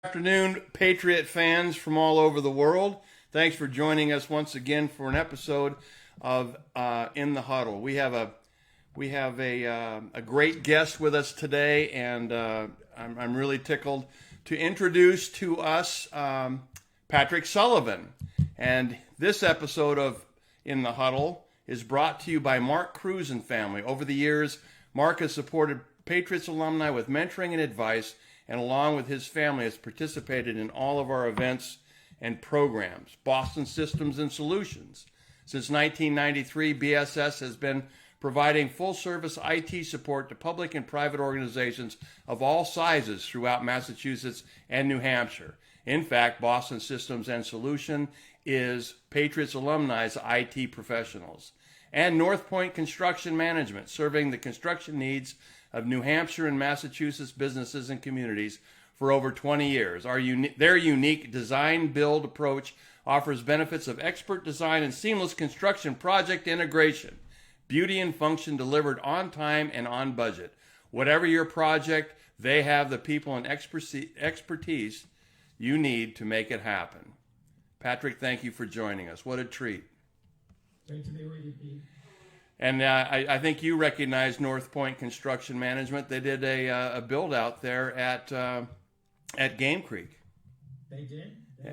Afternoon, Patriot fans from all over the world. Thanks for joining us once again for an episode of In the Huddle. We have a great guest with us today, and I'm really tickled to introduce to us Patrick Sullivan. And this episode of In the Huddle is brought to you by Mark Cruz and family. Over the years, Mark has supported Patriots alumni with mentoring and advice, and along with his family has participated in all of our events and programs. Boston Systems and Solutions. Since 1993, BSS has been providing full-service IT support to public and private organizations of all sizes throughout Massachusetts and New Hampshire. In fact, Boston Systems and Solution is Patriots alumni's IT professionals. And North Point Construction Management, serving the construction needs of New Hampshire and Massachusetts businesses and communities for over 20 years. Their unique design-build approach offers benefits of expert design and seamless construction project integration. Beauty and function delivered on time and on budget. Whatever your project, they have the people and expertise you need to make it happen. Patrick, thank you for joining us. What a treat. Great to be with you, Pete. And I think you recognize North Point Construction Management. They did a build out there at Game Creek. They did. They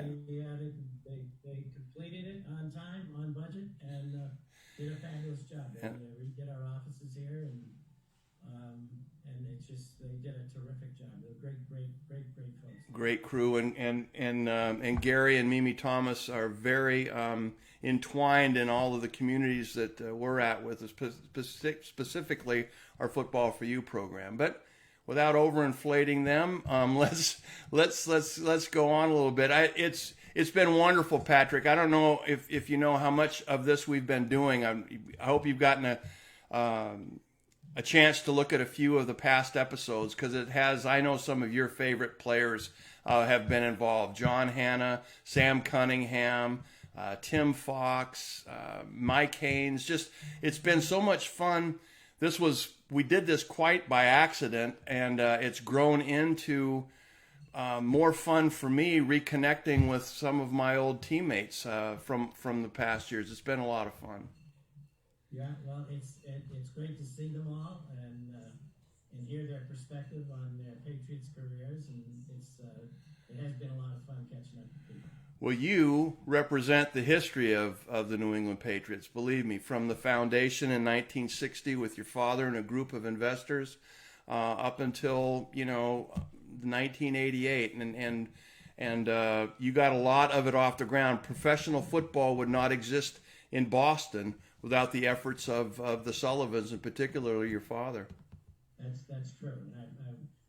completed it on time, on budget, and did a fabulous job. They redid our offices here, and it's just they did a terrific job. They're great folks. Great crew, and Gary and Mimi Thomas are very entwined in all of the communities that we're at with, specifically our Football for You program. But without overinflating them, let's go on a little bit. It's been wonderful, Patrick. I don't know if you know how much of this we've been doing. I hope you've gotten a chance to look at a few of the past episodes, because it has, I know some of your favorite players have been involved. John Hanna, Sam Cunningham, Tim Fox, Mike Haynes. Just, it's been so much fun. We did this quite by accident, and it's grown into more fun for me reconnecting with some of my old teammates from the past years. It's been a lot of fun. Yeah, well, it's great to see them all and hear their perspective on their Patriots careers, and it has been a lot of fun catching up with people. Well, you represent the history of the New England Patriots, believe me, from the foundation in 1960 with your father and a group of investors up until 1988, and you got a lot of it off the ground. Professional football would not exist in Boston without the efforts of the Sullivans, and particularly your father. That's true. And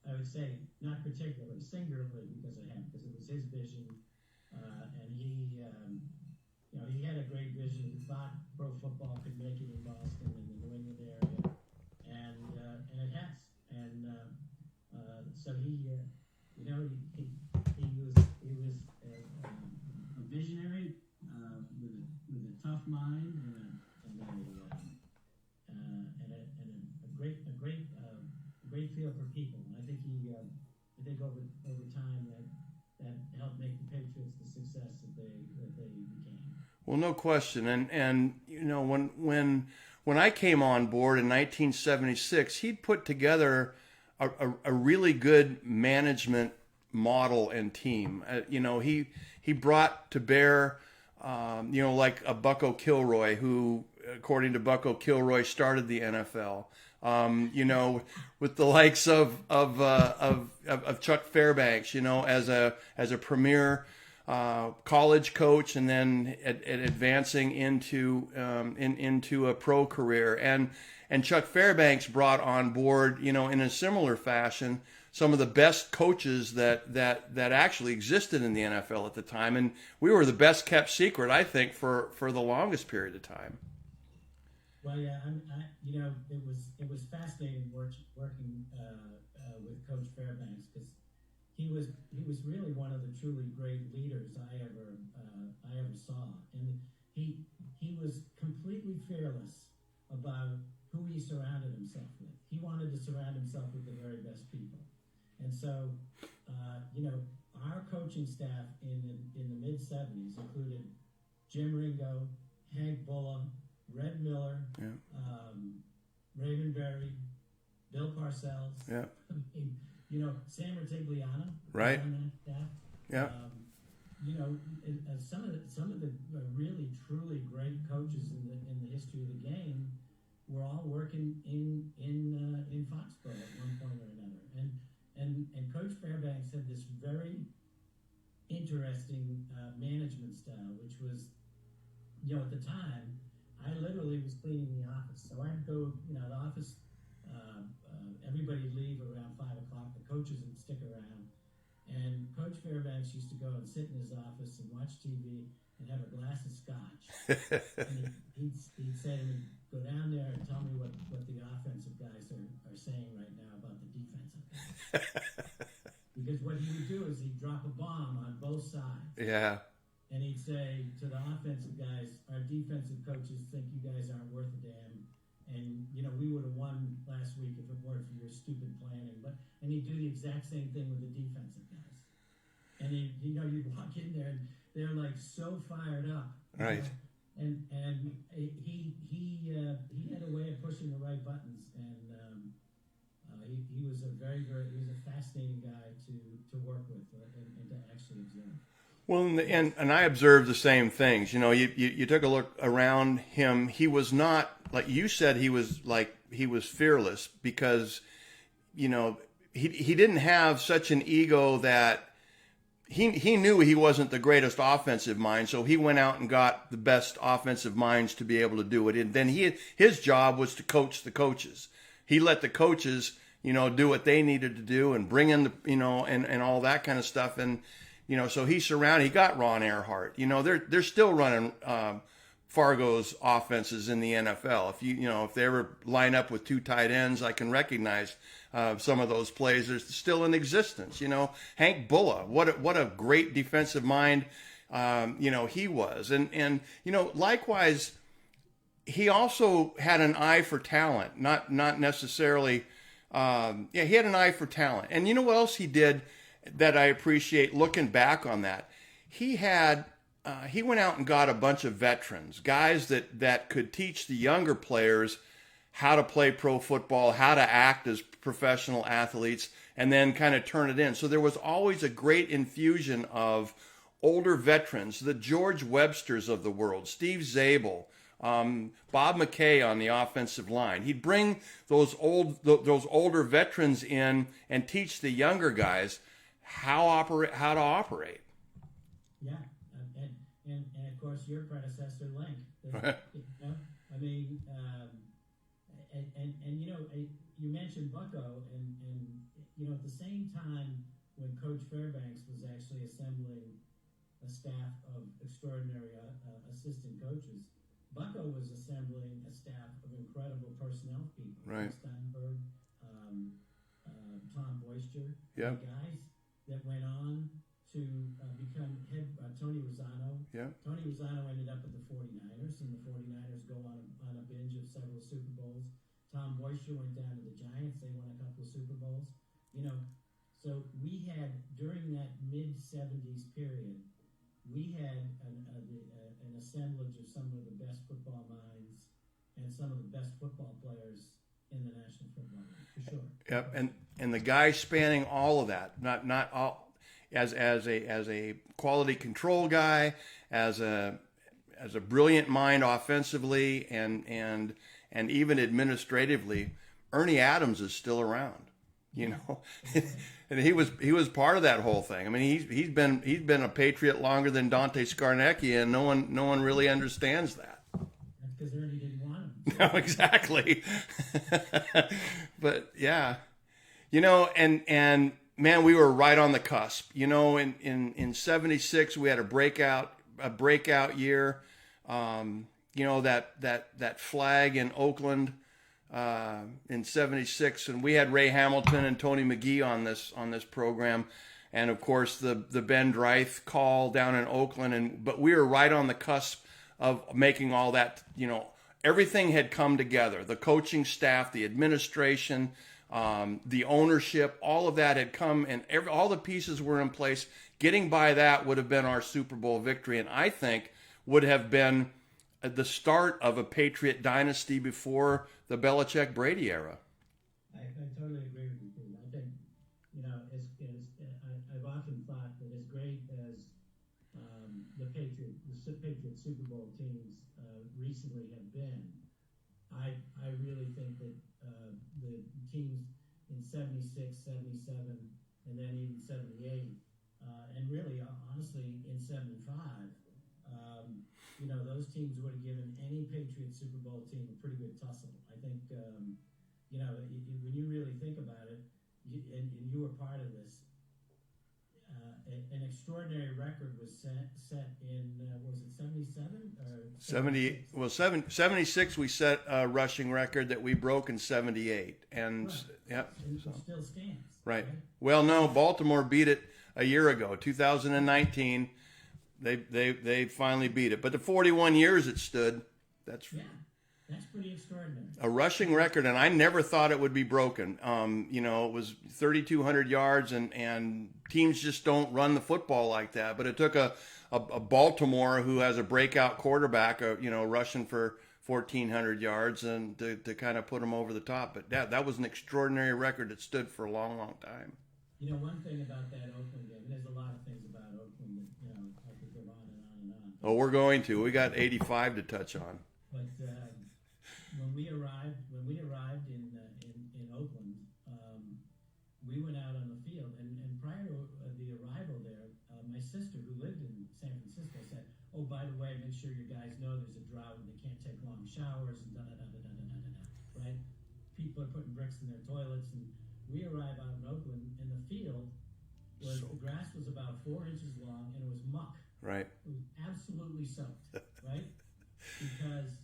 I would say not particularly, singularly because of him, because it was his vision, and he had a great vision. He thought pro football could make it in Boston and the New England area, and it has. And so he was a visionary with a tough mind and a great feel for people. And I think over time that helped make the Patriots the success that they became. Well, no question. And when I came on board in 1976, he'd put together a really good management model and team. He brought to bear, like a Bucko Kilroy, who, according to Bucko Kilroy, started the NFL. With the likes of Chuck Fairbanks, as a premier college coach, and then advancing into a pro career. And Chuck Fairbanks brought on board, in a similar fashion, some of the best coaches that actually existed in the NFL at the time, and we were the best kept secret, I think, for the longest period of time. Well, yeah, it was fascinating working with Coach Fairbanks, because he was really one of the truly great leaders I ever saw, and he was completely fearless about who he surrounded himself with. He wanted to surround himself with the very best people. And so, our coaching staff in the mid '70s included Jim Ringo, Hank Bulla, Red Miller, Raymond Berry, Bill Parcells. Yeah. I mean, you know, Sam Ratigliano. Right. On that staff. Yeah. You know, some of the really truly great coaches in the history of the game were all working in Foxborough at one point or another. And Coach Fairbanks had this very interesting management style, which was, you know, at the time, I literally was cleaning the office. So I'd go, you know, the office, everybody'd leave around 5 o'clock. The coaches would stick around. And Coach Fairbanks used to go and sit in his office and watch TV and have a glass of scotch. And he'd say to me, go down there and tell me what the offensive guys are saying right now about the defensive guys. Because what he would do is he'd drop a bomb on both sides. Yeah. And he'd say to the offensive guys, our defensive coaches think you guys aren't worth a damn. And, you know, we would have won last week if it weren't for your stupid planning. And he'd do the exact same thing with the defensive guys. And, you know, you'd walk in there and they're, like, so fired up. Right. Know? And he had a way of pushing the right buttons. And he was a fascinating guy to work with and to actually observe. Well, and I observed the same things. You know, you took a look around him. He was not, like you said, he was fearless because, you know, he didn't have such an ego that he knew he wasn't the greatest offensive mind. So he went out and got the best offensive minds to be able to do it. And then his job was to coach the coaches. He let the coaches, you know, do what they needed to do and bring in the, you know, and all that kind of stuff. And, you know, so he got Ron Earhart. You know, they're still running Fargo's offenses in the NFL. If they ever line up with two tight ends, I can recognize some of those plays. They're still in existence. You know, Hank Bulla, what a great defensive mind, you know, he was. And you know, likewise, he also had an eye for talent, not necessarily. He had an eye for talent. And you know what else he did that I appreciate looking back on that? He went out and got a bunch of veterans, guys that could teach the younger players how to play pro football, how to act as professional athletes, and then kind of turn it in. So there was always a great infusion of older veterans, the George Websters of the world, Steve Zabel, Bob McKay on the offensive line. He'd bring those older veterans in and teach the younger guys how to operate. Yeah, and of course your predecessor Link. You know? I mean, and you know, you mentioned Bucko, and you know, at the same time when Coach Fairbanks was actually assembling a staff of extraordinary assistant coaches, Bucko was assembling a staff of incredible personnel people. Right. Steinberg, Tom Boyster, Yep. guys that went on to become head. Tony Rosano. Yeah. Tony Rosano ended up at the 49ers, and the 49ers go on a binge of several Super Bowls. Tom Boyster went down to the Giants. They won a couple of Super Bowls. You know, so we had, during that mid-'70s period, we had an assemblage of some of the best football minds and some of the best football players in the National Football League, for sure. Yep, and the guy spanning all of that, not all, as a quality control guy, as a brilliant mind offensively, and even administratively. Ernie Adams is still around, you know, and he was part of that whole thing. I mean, he's been a Patriot longer than Dante Scarnecchia, and no one really understands that. That's because Ernie didn't want him. No, exactly. But yeah, you know, and man, we were right on the cusp. You know, in '76 we had a breakout year. You know, that flag in Oakland in '76, and we had Ray Hamilton and Tony McGee on this program, and of course the Ben Dreith call down in Oakland, but we were right on the cusp of making all that. You know, everything had come together. The coaching staff, the administration, the ownership, all of that had come, and all the pieces were in place. getting by that would have been our Super Bowl victory, and I think would have been the start of a Patriot dynasty before the Belichick-Brady era. I totally agree with you, Pete. I think, I've often thought that as great as the Patriot Super Bowl teams recently have been, I really think that the teams in 76, 77, and then even 78, and really, honestly, in 75, those teams would have given any Patriot Super Bowl team a pretty good tussle. I think, when you really think about it, and you were part of this, an extraordinary record was set in, was it 77? 76 we set a rushing record that we broke in 78. And, right. Yep. And So. it still stands. Right. Well, no, Baltimore beat it a year ago, 2019. They finally beat it. But the 41 years it stood, that's pretty extraordinary. A rushing record, and I never thought it would be broken. It was 3,200 yards, and teams just don't run the football like that. But it took a Baltimore who has a breakout quarterback, rushing for 1,400 yards, and to kind of put them over the top. But that was an extraordinary record that stood for a long, long time. One thing about that Oakland game, there's a lot of things about Oakland that, I could go on and on and on. Oh, we're going to. We got 85 to touch on. But when we arrived in Oakland, we went out on the field, and prior to the arrival there, my sister, who lived in San Francisco, said, "Oh, by the way, make sure your guys know there's a drought and they can't take long showers and da da da da da da da da." Right? People are putting bricks in their toilets, and we arrive out in Oakland, and the field the grass was about 4 inches long, and it was muck. Right. It was absolutely soaked. Right? Because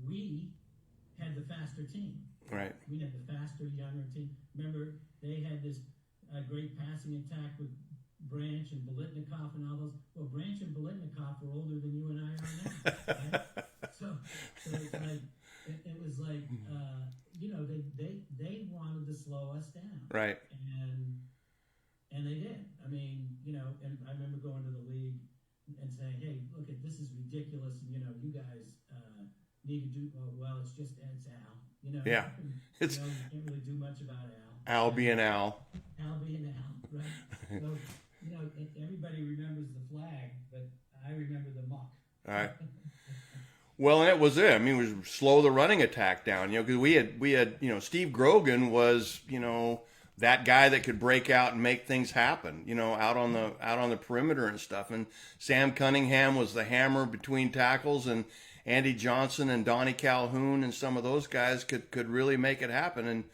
we had the faster team. Right. We had the faster, younger team. Remember, they had this great passing attack with Branch and Biletnikoff and all those. Well, Branch and Biletnikoff were older than you and I are now. Right? So it's like, it was like, they wanted to slow us down. Right. And they did. I mean, and I remember going to the league and saying, "Hey, look, this is ridiculous, and you guys need to do well. It's Al, Yeah, you can't really do much about Al. Al being Al. Al being Al, right? So everybody remembers the flag, but I remember the muck. All right. Well, and it was it. I mean, it was slow the running attack down. Because we had Steve Grogan was that guy that could break out and make things happen, out on the perimeter and stuff. And Sam Cunningham was the hammer between tackles, and Andy Johnson and Donnie Calhoun and some of those guys could really make it happen. And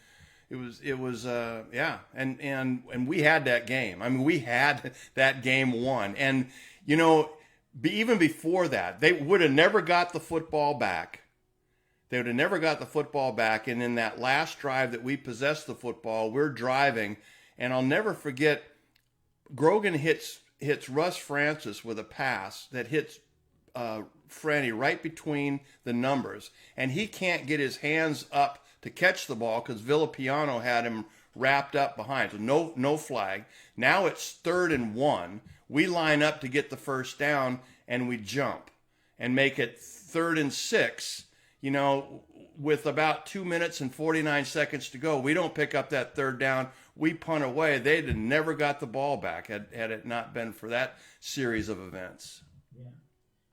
it was and we had that game. I mean, we had that game won. And even before that, they would have never got the football back. They would have never got the football back. And in that last drive that we possessed the football, we're driving. And I'll never forget, Grogan hits Russ Francis with a pass that hits Franny right between the numbers. And he can't get his hands up to catch the ball because Villapiano had him wrapped up behind. So no flag. Now it's 3rd and 1. We line up to get the first down, and we jump and make it 3rd and 6. With about 2 minutes and 49 seconds to go, we don't pick up that 3rd down. We punt away. They'd have never got the ball back had it not been for that series of events. Yeah.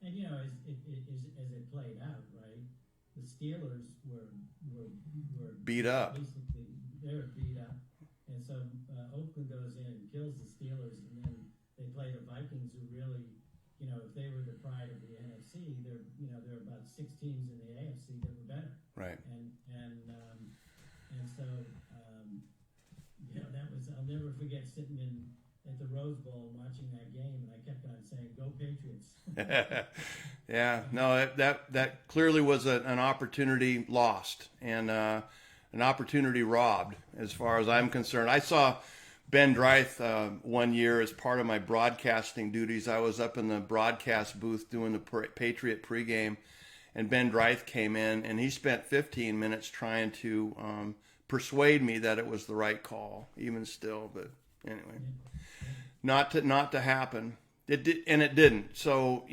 And, as it played out, right, the Steelers were beat up. Basically, they were beat up. And so Oakland goes in and kills the Steelers, and then they play the Vikings, who really, if they were the pride of the NFC, there are about 6 teams in the AFC that were better. Right. And so that was, I'll never forget sitting at the Rose Bowl and watching that game, and I kept on saying, "Go Patriots." Yeah. No, that clearly was an opportunity lost and an opportunity robbed, as far as I'm concerned. I saw Ben Dreith one year as part of my broadcasting duties. I was up in the broadcast booth doing the Patriot pregame, and Ben Dreith came in, and he spent 15 minutes trying to persuade me that it was the right call, even still. But anyway, not to happen. It did, and it didn't. So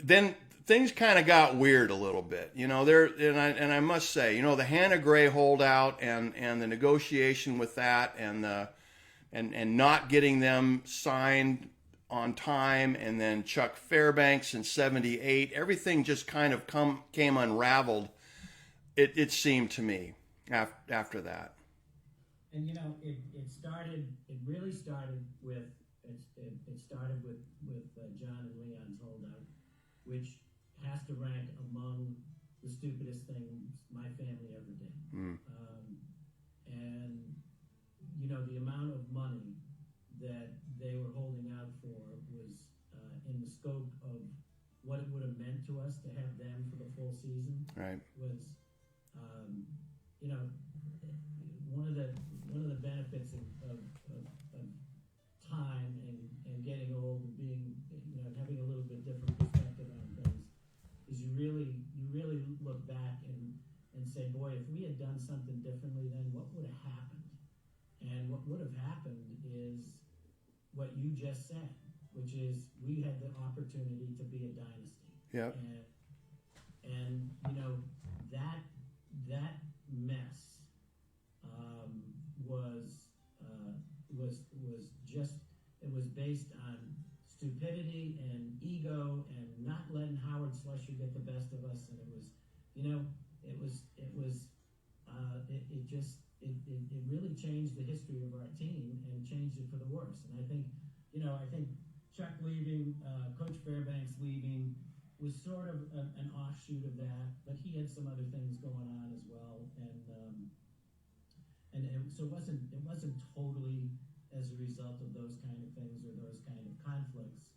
then things kind of got weird a little bit. I must say, the Hannah Gray holdout and the negotiation with that and not getting them signed on time, and then Chuck Fairbanks in '78, everything just kind of came unraveled. It seemed to me after that. And it really started with John and Leon's holdout, which has to rank among the stupidest things my family ever did. And the amount of money that they were holding out for was in the scope of what it would have meant to us to have them for the full season. Right. Was one of the benefits of time and getting old and being having a little bit different perspective on things is you really look back and say, boy, if we had done something differently, then what would have happened? And what would have happened is what you just said, which is we had the opportunity to be a dynasty. Yeah. And that mess was just, it was based on stupidity and ego and not letting Howard Slusher get the best of us. And it really changed the history of our team and changed it for the worse. And I think Chuck leaving, Coach Fairbanks leaving was sort of an offshoot of that, but he had some other things going on as well. So it wasn't totally as a result of those kind of things or those kind of conflicts.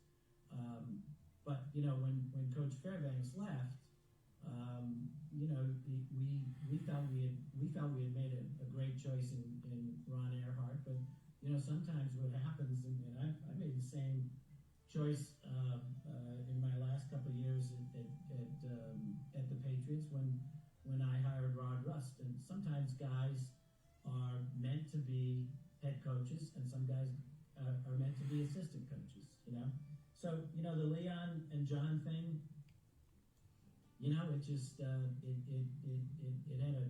But when Coach Fairbanks left, we felt we had made a great choice in Ron Earhart. But sometimes what happens, and I made the same choice in my last couple of years at the Patriots when I hired Rod Rust. And sometimes guys are meant to be head coaches, and some guys are meant to be assistant coaches. So the Leon and John thing, it just it had a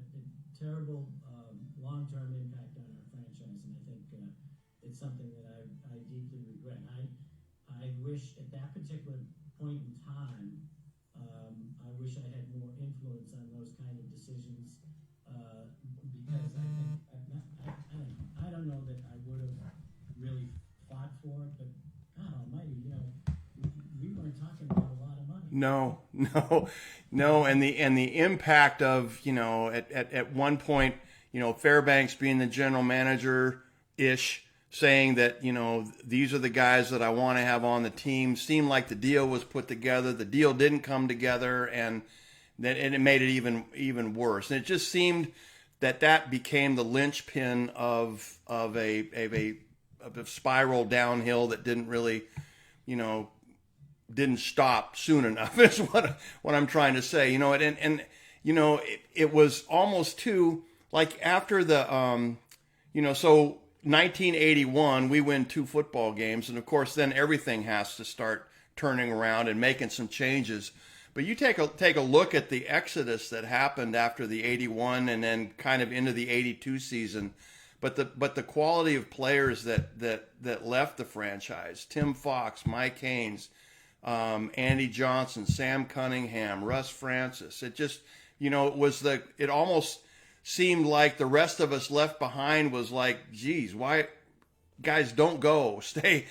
terrible long-term impact on our franchise, and I think it's something that I deeply regret. I wish at that particular point in time, I wish I had more influence on those kind of decisions, because I don't know that I would have really fought for it, but God Almighty, we weren't talking about a lot of money. No, and the impact of at one point, Fairbanks being the general manager ish, saying that these are the guys that I want to have on the team, seemed like the deal was put together. The deal didn't come together, and it made it even worse. And it just seemed that became the linchpin of a spiral downhill that didn't really didn't stop soon enough. Is what I'm trying to say. It was almost too like after the so 1981 we win 2 football games, and of course then everything has to start turning around and making some changes. But you take a look at the exodus that happened after the 81 and then kind of into the 82 season. But the quality of players that left the franchise: Tim Fox, Mike Haynes, Andy Johnson, Sam Cunningham, Russ Francis. It just it almost seemed like the rest of us left behind was like, geez, why? Guys, don't go. Stay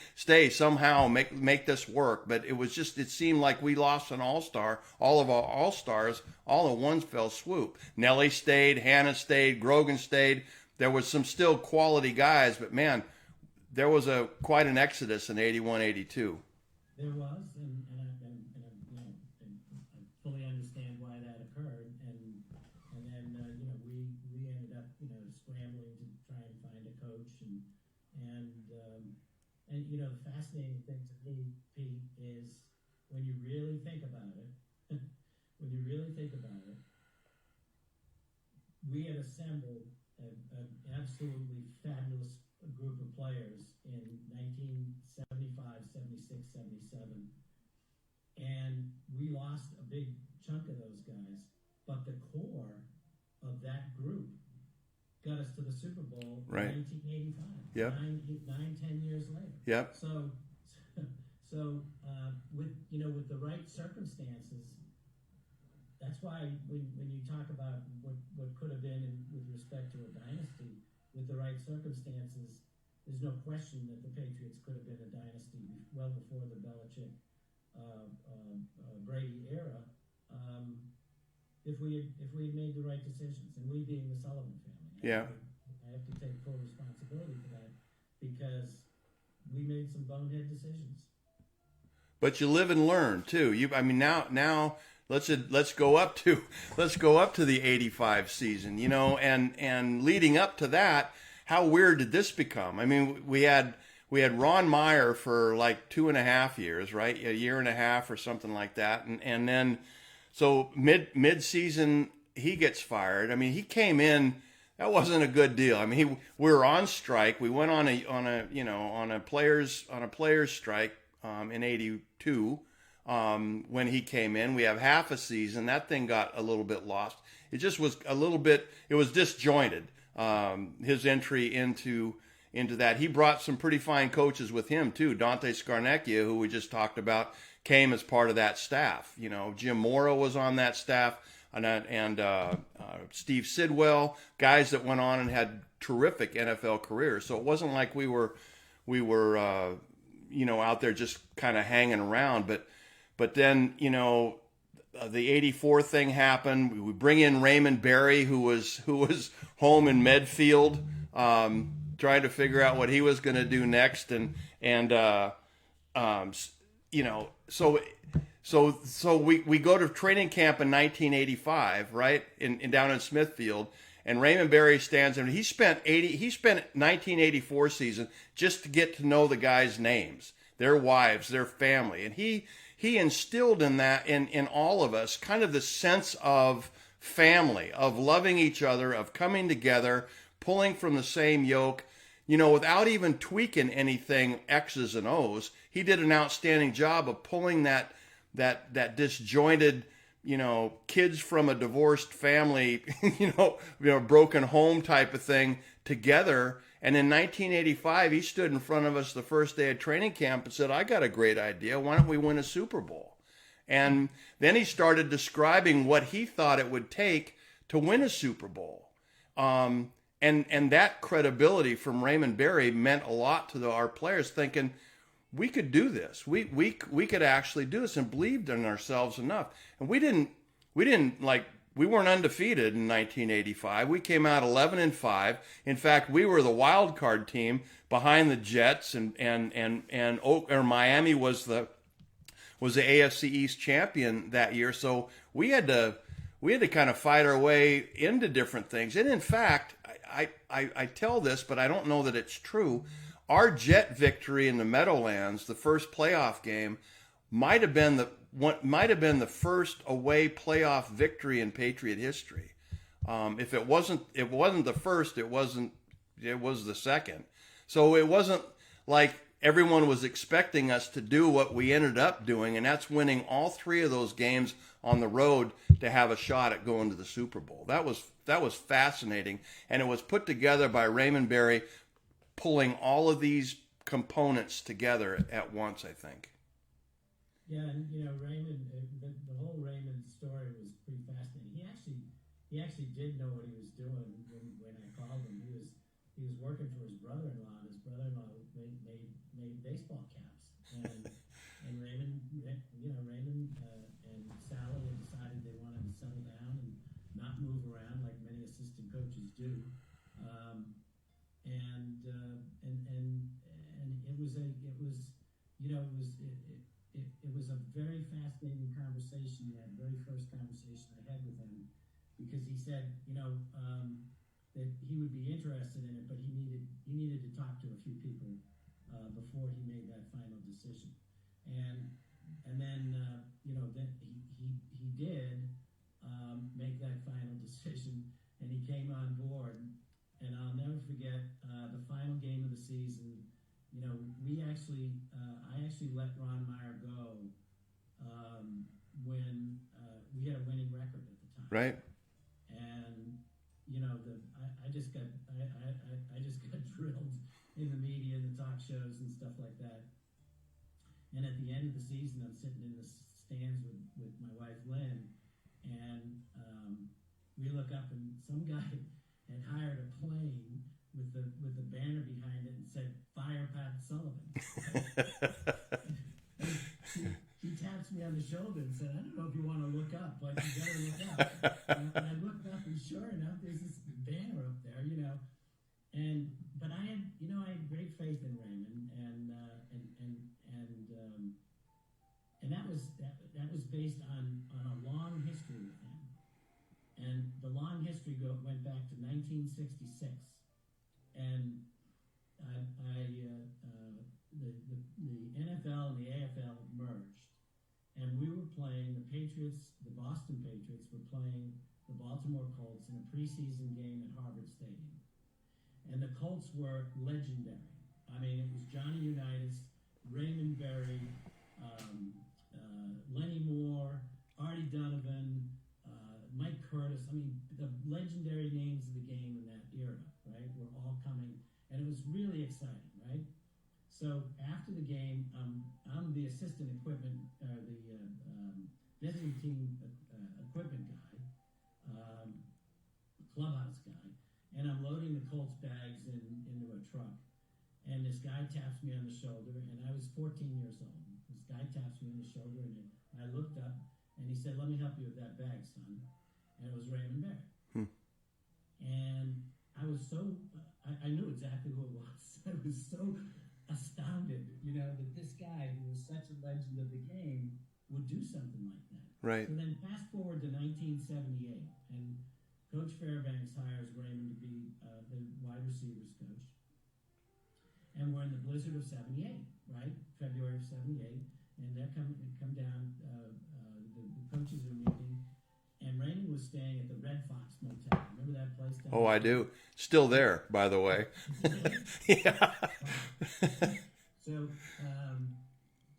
somehow. Make this work. But it seemed like we lost an all-star. All of our all-stars, all in one fell swoop. Nelly stayed, Hannah stayed, Grogan stayed. There was some still quality guys, but man, there was quite an exodus in 81, 82. There was, and I fully understand why that occurred. And then we ended up scrambling to try and find a coach, and the fascinating thing to me, Pete, is when you really think about it, we had assembled an absolutely fabulous group of players in 1975, 76, 77, and we lost a big chunk of those guys. But the core of that group got us to the Super Bowl Right. in 1985. Yep. 10 years later. Yep. So with the right circumstances, that's why when you talk about what could have been with respect to a dynasty, with the right circumstances, there's no question that the Patriots could have been a dynasty well before the Belichick Brady era, if we had made the right decisions, and we being the Sullivan family. Yeah. I have to take full responsibility for that because we made some bonehead decisions. But you live and learn too. Now let's go up to the 85 season, and leading up to that, how weird did this become? I mean, we had Ron Meyer for like 2.5 years, right? A year and a half or something like that. And then, so mid-season, he gets fired. I mean, he came in, that wasn't a good deal. I mean, we were on strike. We went on a players strike, in 82, when he came in. We have half a season. That thing got a little bit lost. It just was it was disjointed. His entry into that. He brought some pretty fine coaches with him too. Dante Scarnecchia, who we just talked about, came as part of that staff. Jim Mora was on that staff, and Steve Sidwell, guys that went on and had terrific NFL careers. So it wasn't like we were out there just kind of hanging around. But then, the 84 thing happened. We bring in Raymond Berry, who was home in Medfield, trying to figure out what he was going to do next. So we go to training camp in 1985, right? Down in Smithfield. And Raymond Berry stands there. He spent 1984 season just to get to know the guys' names, their wives, their family. And he instilled in that, in all of us, kind of the sense of family, of loving each other, of coming together, pulling from the same yoke, without even tweaking anything X's and O's. He did an outstanding job of pulling that disjointed, kids from a divorced family, broken home type of thing together. And in 1985, he stood in front of us the first day of training camp and said, "I got a great idea. Why don't we win a Super Bowl?" And then he started describing what he thought it would take to win a Super Bowl. And that credibility from Raymond Berry meant a lot to our players, thinking we could do this. We could actually do this, and believed in ourselves enough. And we weren't undefeated in 1985. We came out 11-5. In fact, we were the wild card team behind the Jets, and Miami was the AFC East champion that year. So we had to kind of fight our way into different things. And in fact, I tell this, but I don't know that it's true. Our Jet victory in the Meadowlands, the first playoff game, might have been the first away playoff victory in Patriot history. If it wasn't the first, it was the second. So it wasn't like everyone was expecting us to do what we ended up doing, and that's winning all 3 of those games on the road to have a shot at going to the Super Bowl. That was fascinating, and it was put together by Raymond Berry, pulling all of these components together at once, I think. Yeah, and Raymond, the whole Raymond story was pretty fascinating. He actually did know what he was doing when I called him. He was working for his brother-in-law. His brother-in-law made baseball caps, and Raymond and Sally had decided they wanted to settle down and not move around like many assistant coaches do. It was a very fascinating conversation, that very first conversation I had with him, because he said, that he would be interested in it, but he needed to talk to a few people before he made that final decision. And then then he did make that final decision, and he came on board. And I'll never forget the final game of the actually let Ron Meyer go when we had a winning record at the time. Right. And you know, I just got drilled in the media and the talk shows and stuff like that. And at the end of the season, I'm sitting in the stands with my wife Lynn, and we look up and some guy had hired a plane with the banner behind it and said "Fire Pat Sullivan." He taps me on the shoulder and said, "I don't know if you want to look up, but you better look up." And I looked up, and sure enough, there's this banner up there, you know. But I had great faith in Raymond, and that was based on a long history with him, and the long history went back to 1966, and the NFL and the AFL merged, and we were playing the Patriots. The Boston Patriots were playing the Baltimore Colts in a preseason game at Harvard Stadium. And the Colts were legendary. I mean, it was Johnny Unitas, Raymond Berry, Lenny Moore, Artie Donovan, Mike Curtis. I mean, the legendary names of the game in that era, right, were all coming. And it was really exciting, right? So after the game, I'm the assistant equipment, visiting team equipment guy, clubhouse guy. And I'm loading the Colts bags into a truck. And this guy taps me on the shoulder, and I was 14 years old. This guy taps me on the shoulder, and I looked up, and he said, "Let me help you with that bag, son." And it was Raymond Berry. And I was I knew exactly who it was. I was so astounded, you know, that this guy, who was such a legend of the game, would do something like that. Right. So then fast forward to 1978, and Coach Fairbanks hires Raymond to be the wide receivers coach. And we're in the blizzard of 78, right? February of 78. And they come down, the coaches are meeting. And Raymond was staying at the Red Fox Motel. Remember that place down Oh, I do. Still there, by the way. Yeah. So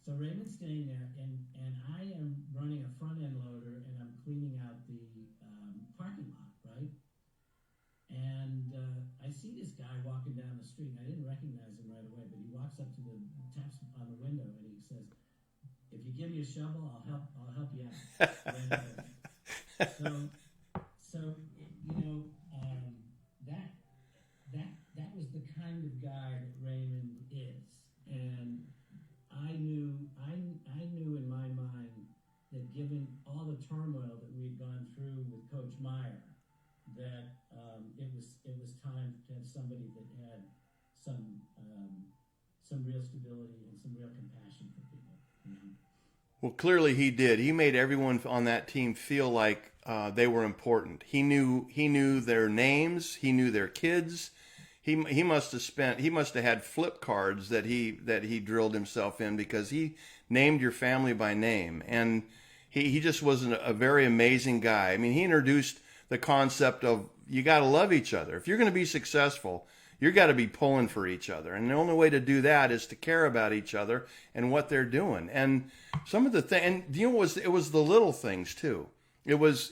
Raymond's staying there, and I am running a front end loader, and I'm cleaning out the parking lot, right? And I see this guy walking down the street, and I didn't recognize him right away, but he walks up to taps on the window, and he says, "If you give me a shovel, I'll help you out." So you know, that was the kind of guy that Raymond is, and I knew in my mind that given all the turmoil that we'd gone through with Coach Meyer, that it was time to have somebody that had some real stability and some real compassion for people. You know? Well, clearly he did. He made everyone on that team feel like they were important. He knew their names. He knew their kids. He must have had flip cards that he drilled himself in, because he named your family by name, and he just was a very amazing guy. I mean, he introduced the concept of you got to love each other. If you're going to be successful, you got to be pulling for each other, and the only way to do that is to care about each other and what they're doing. And some of the things, and you know, it was the little things too. It was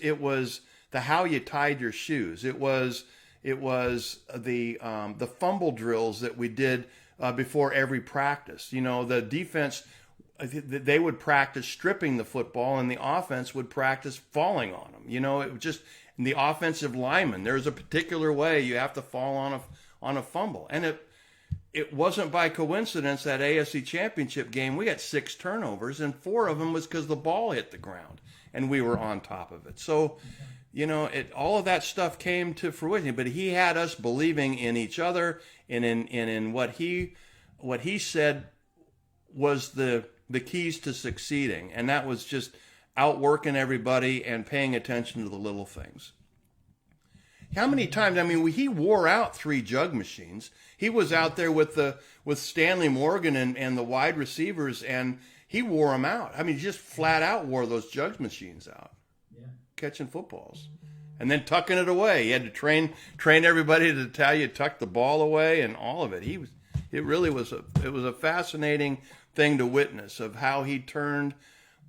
the how you tied your shoes. It was the fumble drills that we did before every practice. You know, the defense, they would practice stripping the football, and the offense would practice falling on them. You know, it was just the offensive lineman. There's a particular way you have to fall on a fumble, and it wasn't by coincidence that AFC Championship game we got 6 turnovers, and 4 of them was because the ball hit the ground and we were on top of it. So, you know, all of that stuff came to fruition, but he had us believing in each other and in what he said was the keys to succeeding, and that was just outworking everybody and paying attention to the little things. How many times? I mean, he wore out 3 jug machines. He was out there with Stanley Morgan and the wide receivers, and he wore them out. I mean, he just flat out wore those jug machines out, catching footballs, and then tucking it away. He had to train everybody to tell you tuck the ball away and all of it. It really was a fascinating thing to witness of how he turned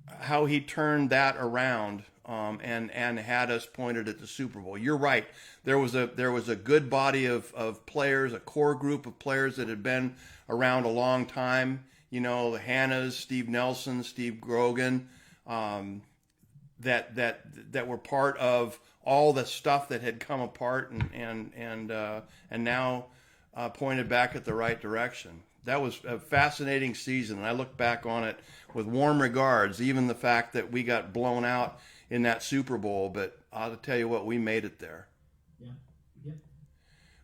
that around, and had us pointed at the Super Bowl. You're right. There was a good body of players, a core group of players that had been around a long time. You know, the Hannas, Steve Nelson, Steve Grogan, that were part of all the stuff that had come apart and now pointed back at the right direction. That was a fascinating season, and I look back on it with warm regards, even the fact that we got blown out in that Super Bowl. But I'll tell you what, we made it there. Yeah. Yep.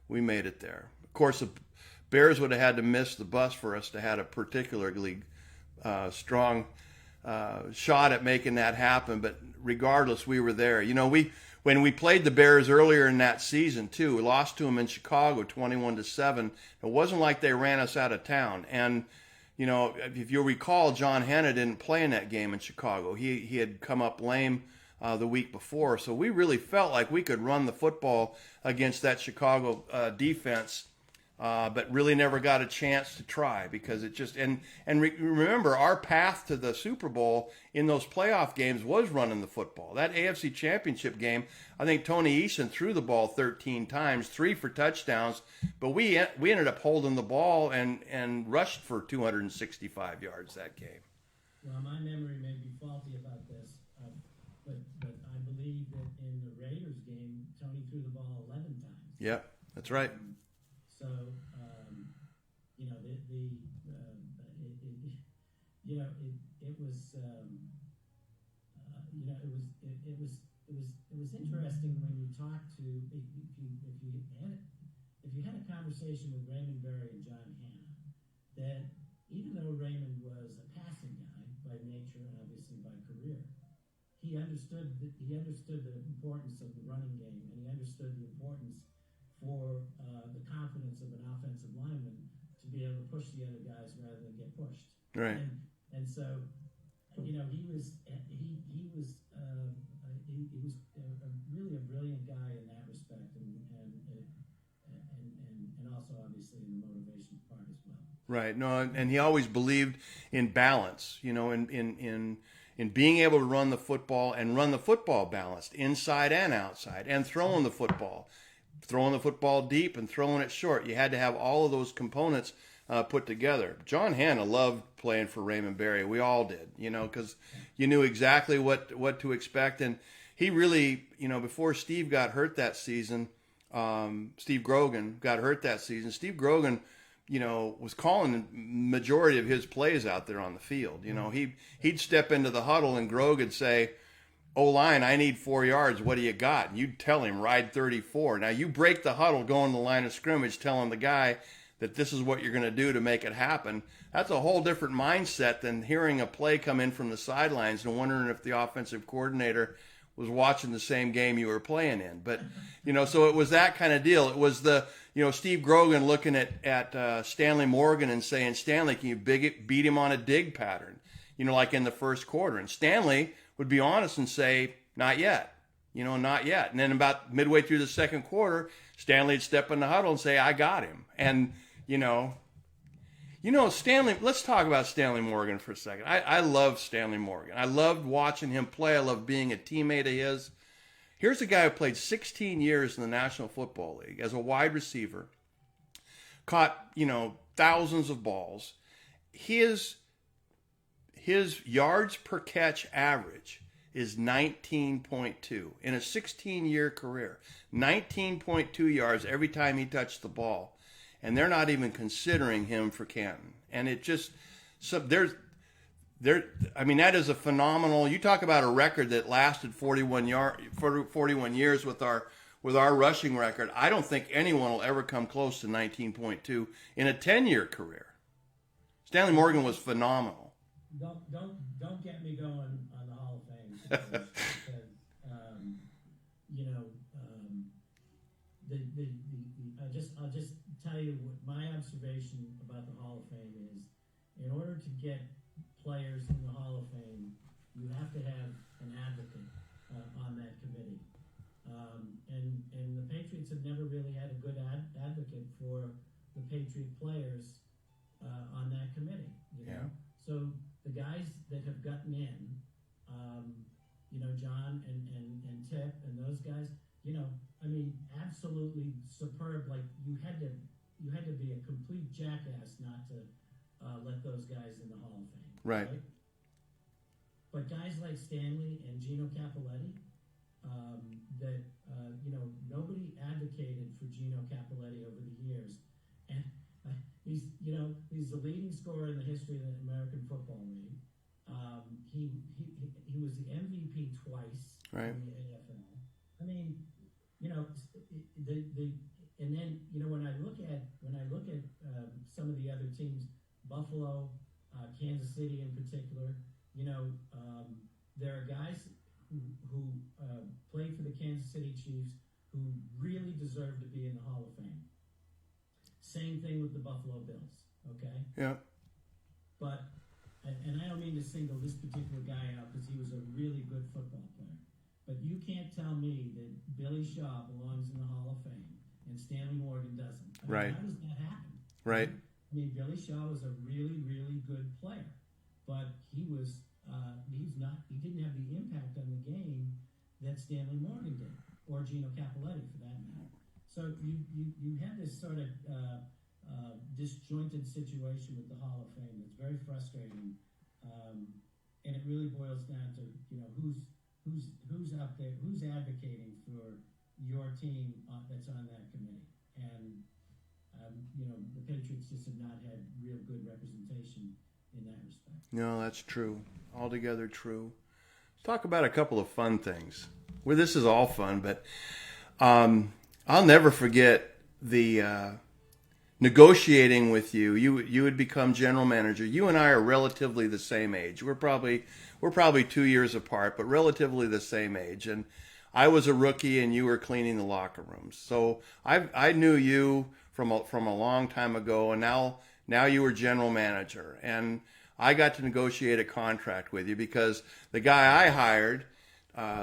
We made it there. Of course, the Bears would have had to miss the bus for us to have a particularly strong shot at making that happen. But regardless, we were there. You know, when we played the Bears earlier in that season too, we lost to them in Chicago 21-7. It wasn't like they ran us out of town. And you know, if you'll recall, John Hanna didn't play in that game in Chicago. He had come up lame the week before, so we really felt like we could run the football against that Chicago defense. But really never got a chance to try because it just remember, our path to the Super Bowl in those playoff games was running the football. That AFC Championship game, I think Tony Eason threw the ball 13 times, 3 for touchdowns, but we ended up holding the ball and rushed for 265 yards that game. Well, my memory may be faulty about this, but I believe that in the Raiders game, Tony threw the ball 11 times. Yeah, that's right. So, you know, it was interesting when you talk to if you had a conversation with Raymond Berry and John Hanna, that even though Raymond was a passing guy by nature and obviously by career, he understood the importance of the running game, and he understood the importance for the confidence of an offensive lineman to be able to push the other guys rather than get pushed. Right. And so, you know, he was really a brilliant guy in that respect, and also obviously in the motivation part as well. Right. No, and he always believed in balance. You know, in being able to run the football balanced inside and outside, and throwing the football deep and throwing it short. You had to have all of those components put together. John Hanna loved playing for Raymond Berry. We all did, you know, because you knew exactly what to expect. And he really, you know, before Steve got hurt that season, Steve Grogan got hurt that season. Steve Grogan, you know, was calling the majority of his plays out there on the field. You know, he'd step into the huddle and Grogan would say, O-line, I need 4 yards. What do you got? And you'd tell him, ride 34. Now, you break the huddle, go in the line of scrimmage, telling the guy that this is what you're going to do to make it happen. That's a whole different mindset than hearing a play come in from the sidelines and wondering if the offensive coordinator was watching the same game you were playing in. But, you know, so it was that kind of deal. It was Steve Grogan looking at Stanley Morgan and saying, Stanley, can you beat him on a dig pattern? You know, like in the first quarter. And Stanley would be honest and say, not yet, not yet. And then about midway through the second quarter, Stanley would step in the huddle and say, I got him. And, Stanley, let's talk about Stanley Morgan for a second. I love Stanley Morgan. I loved watching him play. I loved being a teammate of his. Here's a guy who played 16 years in the National Football League as a wide receiver, caught, thousands of balls. His yards per catch average is 19.2 in a 16-year career. 19.2 yards every time he touched the ball. And they're not even considering him for Canton. And it just, that is a phenomenal, you talk about a record that lasted 41 years with our rushing record. I don't think anyone will ever come close to 19.2 in a 10-year career. Stanley Morgan was phenomenal. Don't get me going on the Hall of Fame because I'll just tell you what my observation about the Hall of Fame is. In order to get players in the Hall of Fame, you have to have an advocate on that committee, and the Patriots have never really had a good advocate for the Patriot players on that committee. Yeah. So the guys that have gotten in, John and Tip and those guys, absolutely superb. Like you had to be a complete jackass not to let those guys in the Hall of Fame. Right. But guys like Stanley and Gino Cappelletti, nobody advocated for Gino Cappelletti over the years, and he's the leading scorer in the history of the American Football League. He was the MVP twice right. in the AFL. I mean, and then when I look at some of the other teams, Buffalo, Kansas City in particular, there are guys who played for the Kansas City Chiefs who really deserve to be in the Hall of Fame. Same thing with the Buffalo Bills, okay? Yeah. But, and I don't mean to single this particular guy out because he was a really good football player, but you can't tell me that Billy Shaw belongs in the Hall of Fame and Stanley Morgan doesn't. Right. How does that happen? Right. I mean, Billy Shaw was a really, really good player, but he didn't have the impact on the game that Stanley Morgan did, or Gino Cappelletti for that matter. So you have this sort of disjointed situation with the Hall of Fame that's very frustrating, and it really boils down to who's up there, who's advocating for your team that's on that committee, and the Patriots just have not had real good representation in that respect. No, that's true. Altogether true. Let's talk about a couple of fun things. Well, this is all fun, but I'll never forget the negotiating with you. You would become general manager. You and I are relatively the same age. We're probably 2 years apart, but relatively the same age. And I was a rookie, and you were cleaning the locker rooms. So I knew you from a long time ago, and now you were general manager. And I got to negotiate a contract with you because the guy I hired,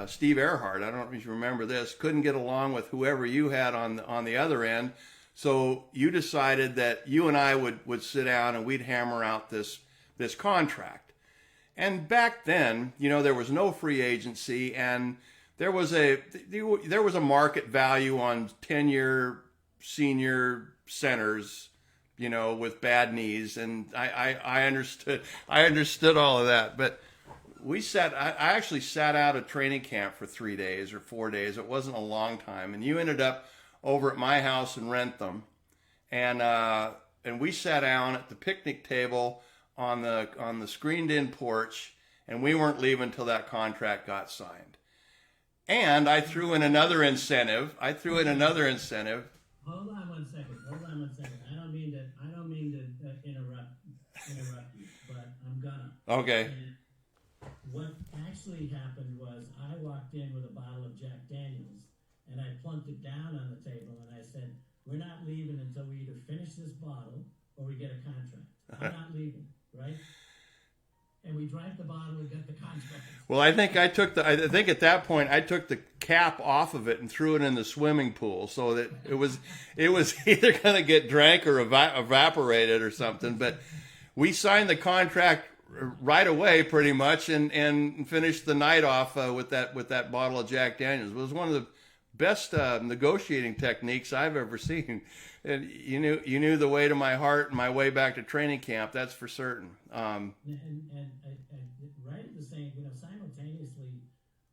Steve Earhart, I don't know if you remember this, couldn't get along with whoever you had on the other end. So you decided that you and I would sit down and we'd hammer out this contract. And back then, there was no free agency, and there was a market value on 10-year senior centers, with bad knees, and I understood all of that. But I actually sat out a training camp for 3 days or 4 days. It wasn't a long time, and you ended up over at my house in Rentham, and we sat down at the picnic table on the screened-in porch, and we weren't leaving until that contract got signed. And I threw in another incentive. Hold on one second. I don't mean to interrupt you, but I'm gonna. Okay. And what actually happened was I walked in with a bottle of Jack Daniels, and I plunked it down on the table, and I said, "We're not leaving until we either finish this bottle or we get a contract. I'm not leaving, right?" And we drank the bottle and got the contract. Well, I think at that point I took the cap off of it and threw it in the swimming pool, so that it was either going to get drank or evaporated or something. But we signed the contract right away, pretty much, and finished the night off with that bottle of Jack Daniels. It was one of the best negotiating techniques I've ever seen. And you knew the way to my heart and my way back to training camp. That's for certain. And right at the same, simultaneously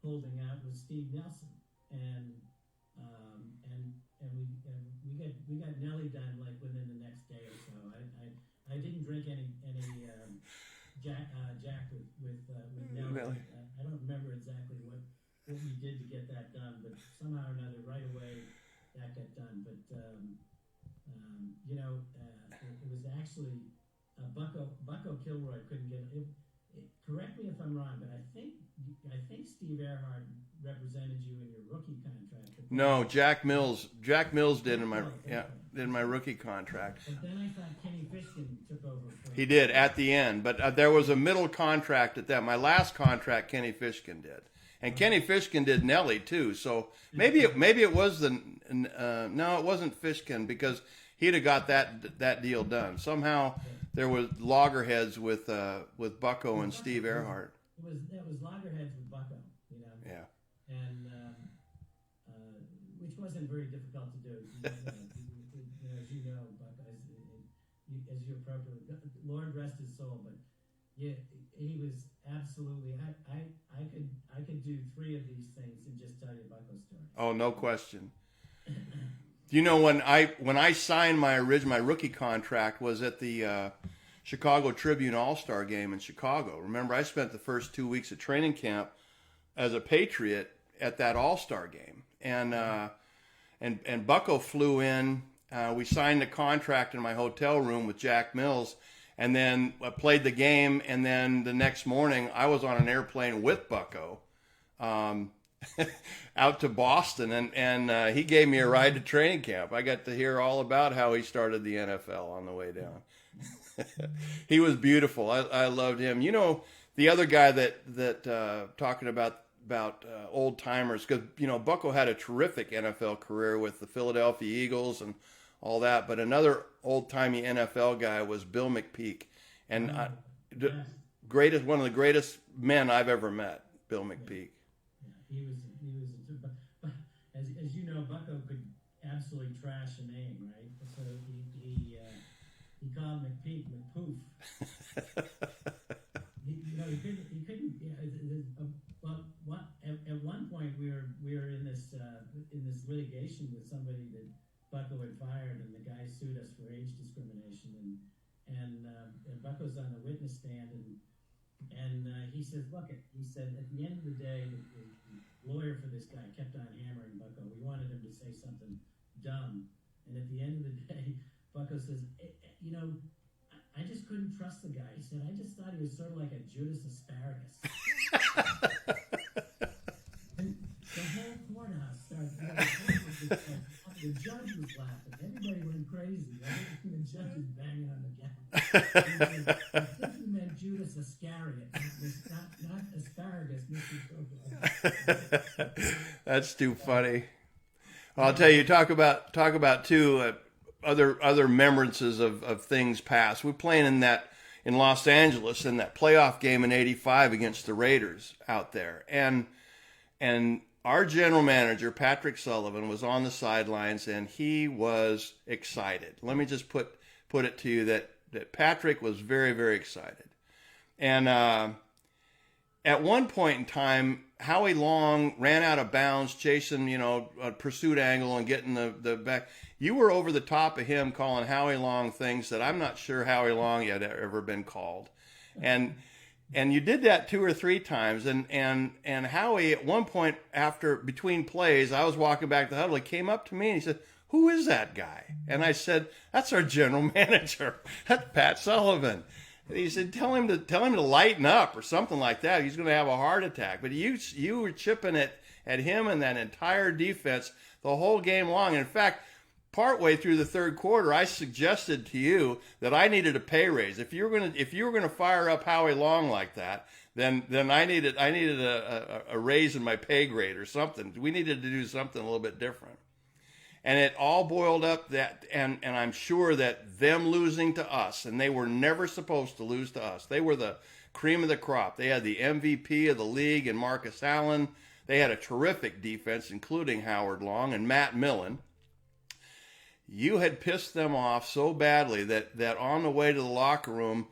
holding out was Steve Nelson, and we got Nelly done like within the next day or so. I didn't drink any Jack with Nelly. I don't remember exactly what we did to get that done, but somehow or another, right away, that got done. But it was actually Bucko Kilroy couldn't get it. Correct me if I'm wrong, but I think Steve Earhart represented you in your rookie contract. No, Jack Mills did in my rookie contract. But then I thought Kenny Fishkin took over. He did at the end, but there was a middle contract at that. My last contract, Kenny Fishkin did, and Kenny Fishkin did Nelly too. So maybe it was no, it wasn't Fishkin, because he'd have got that deal done. Somehow there was loggerheads with Bucko and Steve Earhart. It was loggerheads with Bucko, you know. Yeah. And which wasn't very difficult to do. As you know, Bucko, as you appropriately, Lord rest his soul, but yeah, he was absolutely. I could do 3 of these things and just tell you Bucko's story. Oh, no question. You know, when I signed my rookie contract was at the Chicago Tribune All-Star Game in Chicago. Remember, I spent the first 2 weeks of training camp as a Patriot at that All-Star Game, and Bucko flew in. We signed the contract in my hotel room with Jack Mills, and then I played the game. And then the next morning, I was on an airplane with Bucko out to Boston, and he gave me a ride to training camp. I got to hear all about how he started the NFL on the way down. He was beautiful. I loved him. You know, the other guy that talking about old timers, because you know Bucko had a terrific NFL career with the Philadelphia Eagles and all that, but another old timey NFL guy was Bill McPeak, and one of the greatest men I've ever met. Bill McPeak. He was but as you know, Bucko could absolutely trash a name, right? So he called McPeak McPoof. He couldn't. Well, at one point we were in this litigation with somebody that Bucko had fired, and the guy sued us for age discrimination, and Bucko's on the witness stand, and he says, look, he said, at the end of the day, the lawyer for this guy kept on hammering Bucko. We wanted him to say something dumb, and at the end of the day, Bucko says, you know, I just couldn't trust the guy. He said, I just thought he was sort of like a Judas asparagus. And the whole courthouse started. The judge was laughing. Everybody went crazy. Right? The judge was banging on the gavel. I think he meant Judas Iscariot, not asparagus, Mr. That's too funny. Well, I'll tell you, talk about too other remembrances of things past. We're playing in Los Angeles in that playoff game in '85 against the Raiders out there, and our general manager, Patrick Sullivan, was on the sidelines, and he was excited. Let me just put it to you that Patrick was very, very excited. And at one point in time, Howie Long ran out of bounds, chasing, a pursuit angle and getting the back. You were over the top of him calling Howie Long things that I'm not sure Howie Long had ever been called. And you did that 2 or 3 times, and Howie at one point between plays, I was walking back to the huddle. He came up to me and he said, "Who is that guy?" And I said, "That's our general manager. That's Pat Sullivan." And he said, "Tell him to lighten up or something like that. He's going to have a heart attack." But you were chipping at him and that entire defense the whole game long. And in fact, partway through the third quarter, I suggested to you that I needed a pay raise. If you were going to fire up Howie Long like that, then I needed a raise in my pay grade or something. We needed to do something a little bit different. And it all boiled up that, and I'm sure that them losing to us, and they were never supposed to lose to us. They were the cream of the crop. They had the MVP of the league and Marcus Allen. They had a terrific defense, including Howard Long and Matt Millen. You had pissed them off so badly that on the way to the locker room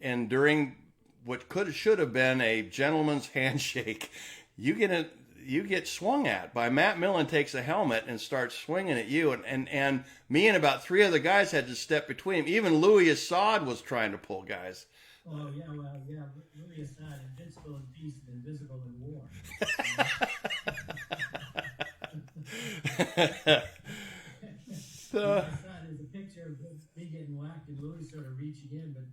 and during what should have been a gentleman's handshake, you get swung at by Matt Millen. Takes a helmet and starts swinging at you, and me and about 3 other guys had to step between him. Even Louis Assad was trying to pull guys. Oh yeah, Louis Assad, invincible in peace and invisible in war. There's a picture of me getting whacked and Louis sort of reaching in, but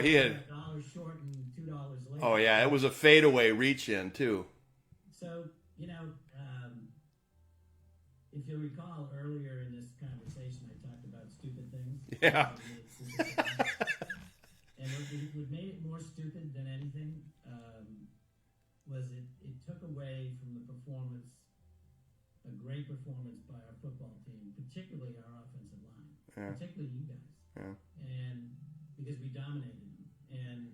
he had $1 short and $2 late. Oh yeah, it was a fadeaway reach in too. So if you recall earlier in this conversation, I talked about stupid things. Yeah. And what made it more stupid than anything was it took away from the performance, a great performance by our football team, particularly our offensive line. particularly you guys, and because we dominated them, and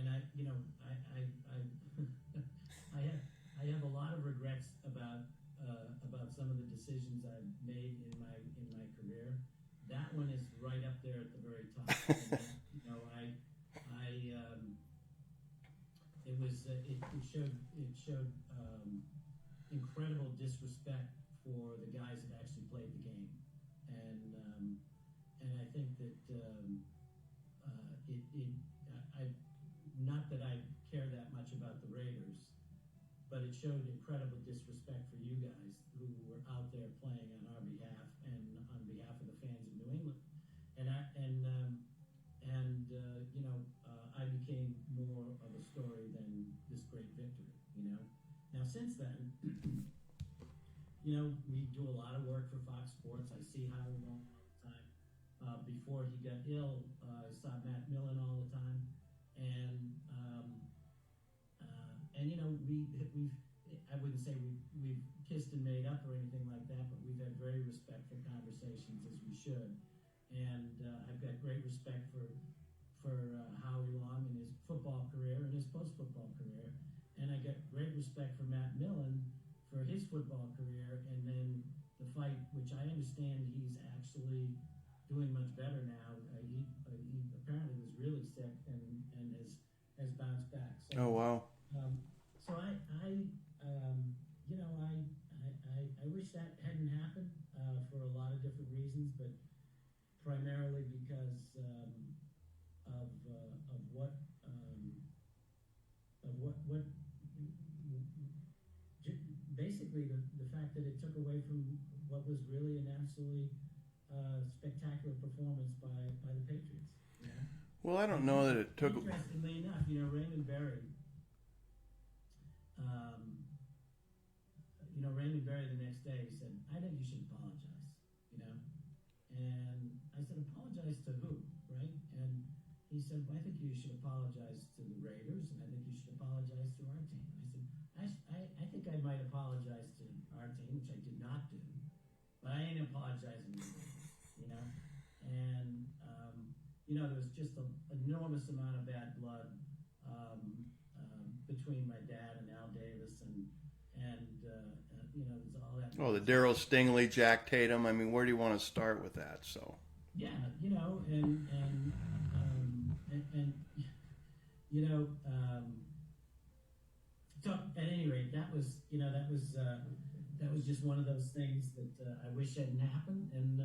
I, you know, I have a lot of regrets about some of the decisions I've made in my career. That one is right up there at the very top. And, you know, it showed incredible disrespect for the guys that actually played the game, and I think that not that I care that much about the Raiders, but it showed incredible disrespect for you guys who were out there playing on our behalf and on behalf of the fans of New England. You know, I became more of a story than this great victory, you know. Now, since then, you know, we do a lot of work for Fox Sports. I see Huddle all the time. Before he got ill, I saw Matt Millen all the time. And you know, we've I wouldn't say we've kissed and made up or anything like that, but we've had very respectful conversations, as we should. And I've got great respect for Howie Long in his football career and his post-football career. And I got great respect for Matt Millen for his football career, and then the fight, which I understand he's actually doing much better now. He apparently was really sick and has bounced back. So, oh wow! So you know, I wish that hadn't happened for a lot of different reasons, but primarily because basically the fact that it took away from what was really an absolutely spectacular performance by the Patriots. Yeah? Well, I don't know that it took. Interestingly enough, you know, Raymond Berry. Raymond Berry the next day said, "I think you should apologize." You know, and I said, "Apologize to who?" Right? And he said, "Well, I think you should apologize to the Raiders, and I think you should apologize to our team." I said, I think I might apologize to our team, which I did not do, but I ain't apologizing to the Raiders, you know? And, you know, there was just an enormous amount of bad blood between my dad and Al Davis, and you know, there's all that. Oh, the Darryl Stingley, Jack Tatum. I mean, where do you want to start with that? So. Yeah, you know, and you know, so at any rate, that was just one of those things that I wish hadn't happened, and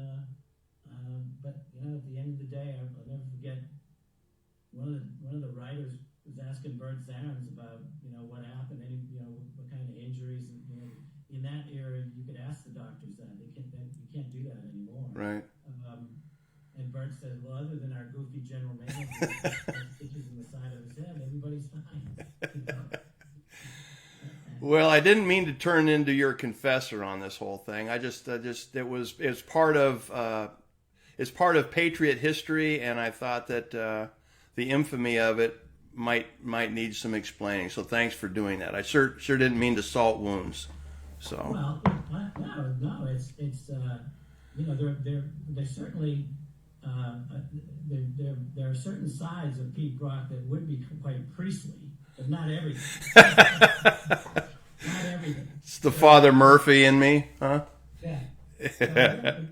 but you know, at the end of the day, I'll never forget one of the writers was asking Bert Zarens about, you know, what happened, you know, what kind of injuries, and, you know, in that era you could ask the doctors that. You can't do that anymore. Right. And Bert said, "Well, other than our goofy general manager stitches in the side of his head, everybody's fine." You know? Well, I didn't mean to turn into your confessor on this whole thing. It's part of Patriot history, and I thought that the infamy of it might need some explaining. So thanks for doing that. I sure didn't mean to salt wounds. So. Well, no, it's you know, they're certainly. There are certain sides of Pete Brock that would be quite priestly, but not everything. Not everything. It's the Father Murphy in me, huh? Yeah. So,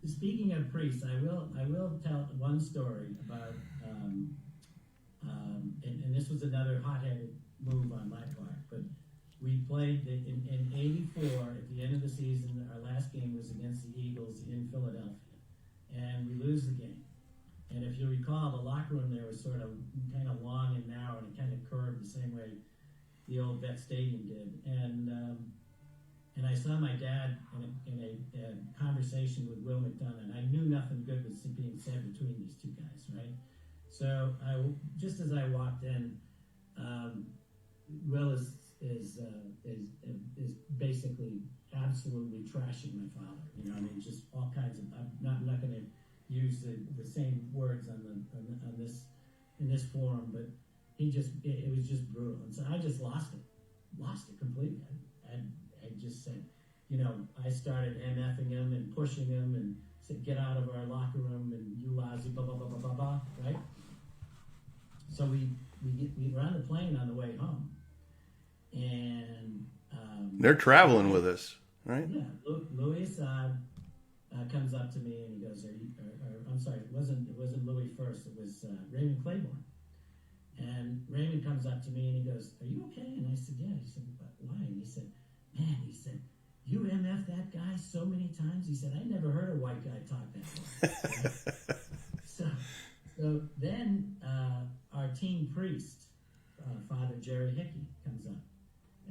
speaking of priests, I will tell one story about, and this was another hot-headed move on my part, but we played in '84 at the end of the season. Our last game was against the Eagles in Philadelphia. And we lose the game. And if you recall, the locker room there was sort of kind of long and narrow, and it kind of curved the same way the old Vet Stadium did. And I saw my dad in a conversation with Will McDonough, and I knew nothing good was being said between these two guys, right? So just as I walked in, Will is basically absolutely trashing my father. You know, I mean, just all kinds of. I'm not going to use the same words on this in this forum, but it was just brutal, and so I just lost it completely. I just said, I started MFing him and pushing him and said, get out of our locker room and you lousy, blah, blah, blah, blah, blah, blah, right? So we were on the plane on the way home. And they're traveling with us, right? Yeah, Louis comes up to me and he goes, I'm sorry, it wasn't Louis first, it was Raymond Claiborne. And Raymond comes up to me and he goes, are you okay? And I said, yeah. He said, but why? And he said, man, you MF that guy so many times. He said, I never heard a white guy talk that way. So then our team priest, Father Jerry Hickey, comes up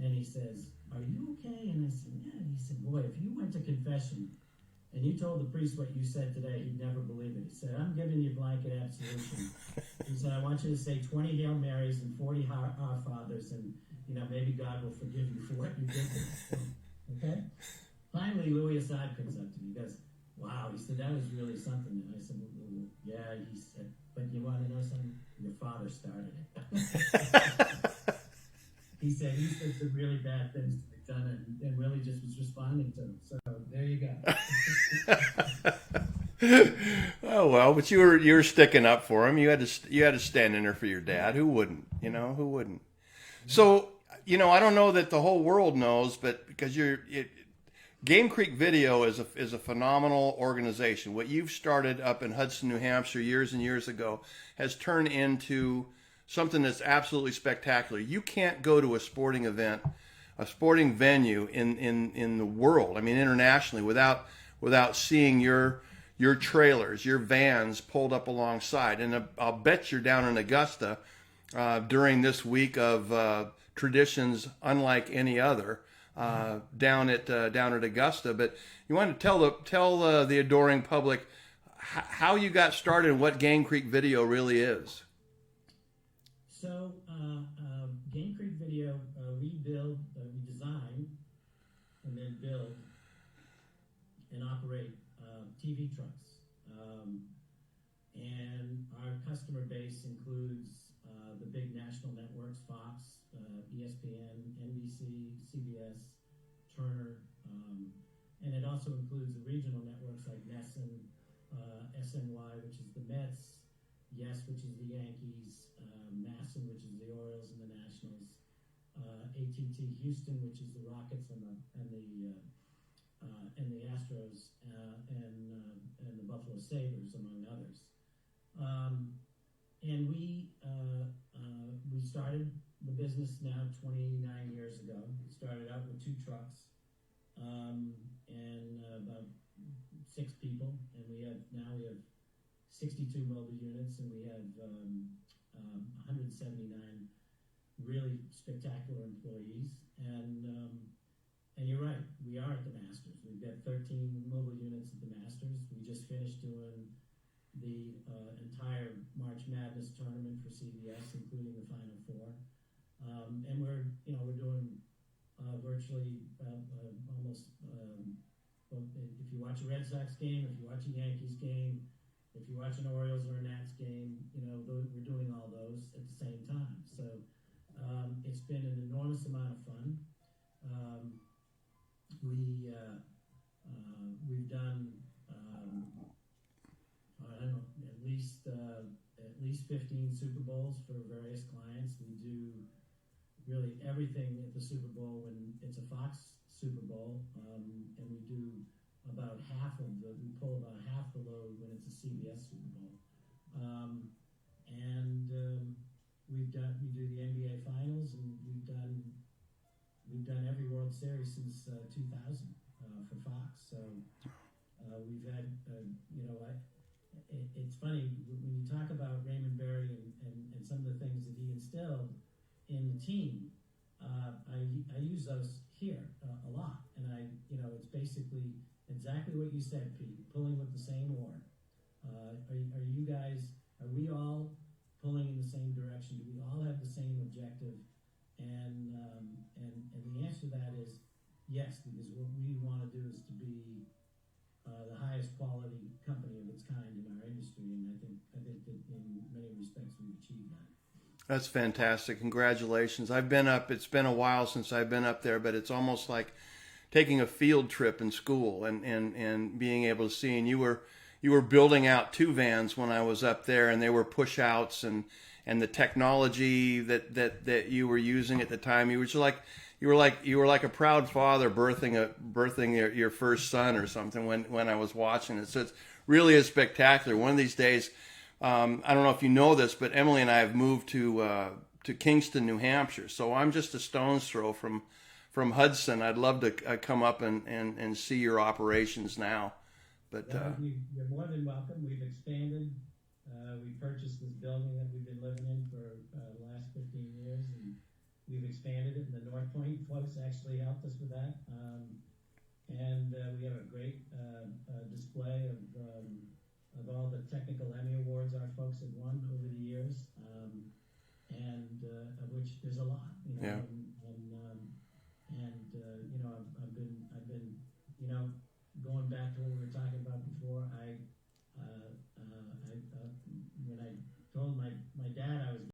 and he says, are you okay? And I said, yeah. And he said, boy, if you went to confession and you told the priest what you said today, he'd never believe it. He said, I'm giving you blanket absolution. He said, I want you to say 20 Hail Marys and 40 Our Fathers, and maybe God will forgive you for what you did to us. Okay? Finally, Louis Assad comes up to me. He goes, wow. He said, that was really something. And I said, well, yeah. He said, but you want to know something? Your father started it. He said some really bad things to be done, and Willie just was responding to them. So there you go. Oh well, but you were sticking up for him. You had to stand in there for your dad. Who wouldn't? Who wouldn't? So I don't know that the whole world knows, but because Game Creek Video is a phenomenal organization. What you've started up in Hudson, New Hampshire, years and years ago, has turned into something that's absolutely spectacular. You can't go to a sporting event, a sporting venue in the world, internationally, without seeing your trailers, your vans pulled up alongside. And I'll bet you're down in Augusta during this week of traditions unlike any other down at Augusta. But you want to tell the adoring public how you got started and what Game Creek Video really is. So, Game Creek Video, we design, and then build and operate TV trucks. And our customer base includes the big national networks, Fox, ESPN, NBC, CBS, Turner, and it also includes the regional networks like NESN, SNY, which is the Mets, Yes, which is the Yankees, MASN, which is the Orioles and the Nationals, ATT Houston, which is the Rockets and the Astros, and the Buffalo Sabres, among others. And we started the business now 29 years ago. We started out with 2 trucks and about 6 people, and we have 62 mobile units, and we have 179 really spectacular employees. And you're right, we are at the Masters. We've got 13 mobile units at the Masters. We just finished doing the entire March Madness tournament for CBS, including the Final Four. And we're doing virtually almost. If you watch a Red Sox game, if you watch a Yankees game, if you watch an Orioles or a Nats game, we're doing all those at the same time. So it's been an enormous amount of fun. We've done I don't know, at least 15 Super Bowls for various clients. We do really everything at the Super Bowl when it's a Fox Super Bowl, and we do we pull about half the load when it's a CBS Super Bowl. We do the NBA Finals, and we've done every World Series since 2000 for Fox. So we've had, it's funny when you talk about Raymond Berry and some of the things that he instilled in the team. I use those here a lot, and it's basically exactly what you said, Pete. Pulling with the same oar. Are we all pulling in the same direction? Do we all have the same objective? And the answer to that is yes, because what we want to do is to be the highest quality company of its kind in our industry, and I think that in many respects we've achieved that. That's fantastic. Congratulations. I've been up. It's been a while since I've been up there, but it's almost like taking a field trip in school and being able to see. And you were building out 2 vans when I was up there, and they were push outs and the technology that you were using at the time. You were like a proud father birthing your first son or something when I was watching it. So it's really is spectacular. One of these days, I don't know if you know this, but Emily and I have moved to Kingston, New Hampshire. So I'm just a stone's throw from Hudson. I'd love to come up and see your operations now. But you're more than welcome. We've expanded. We purchased this building that we've been living in for the last 15 years, and we've expanded it. And the North Point folks actually helped us with that. And we have a great display of all the technical Emmy awards our folks have won over the years, and of which there's a lot, you know. Yeah. And you know, I've been, you know, going back to what we were talking about before. When I told my dad I was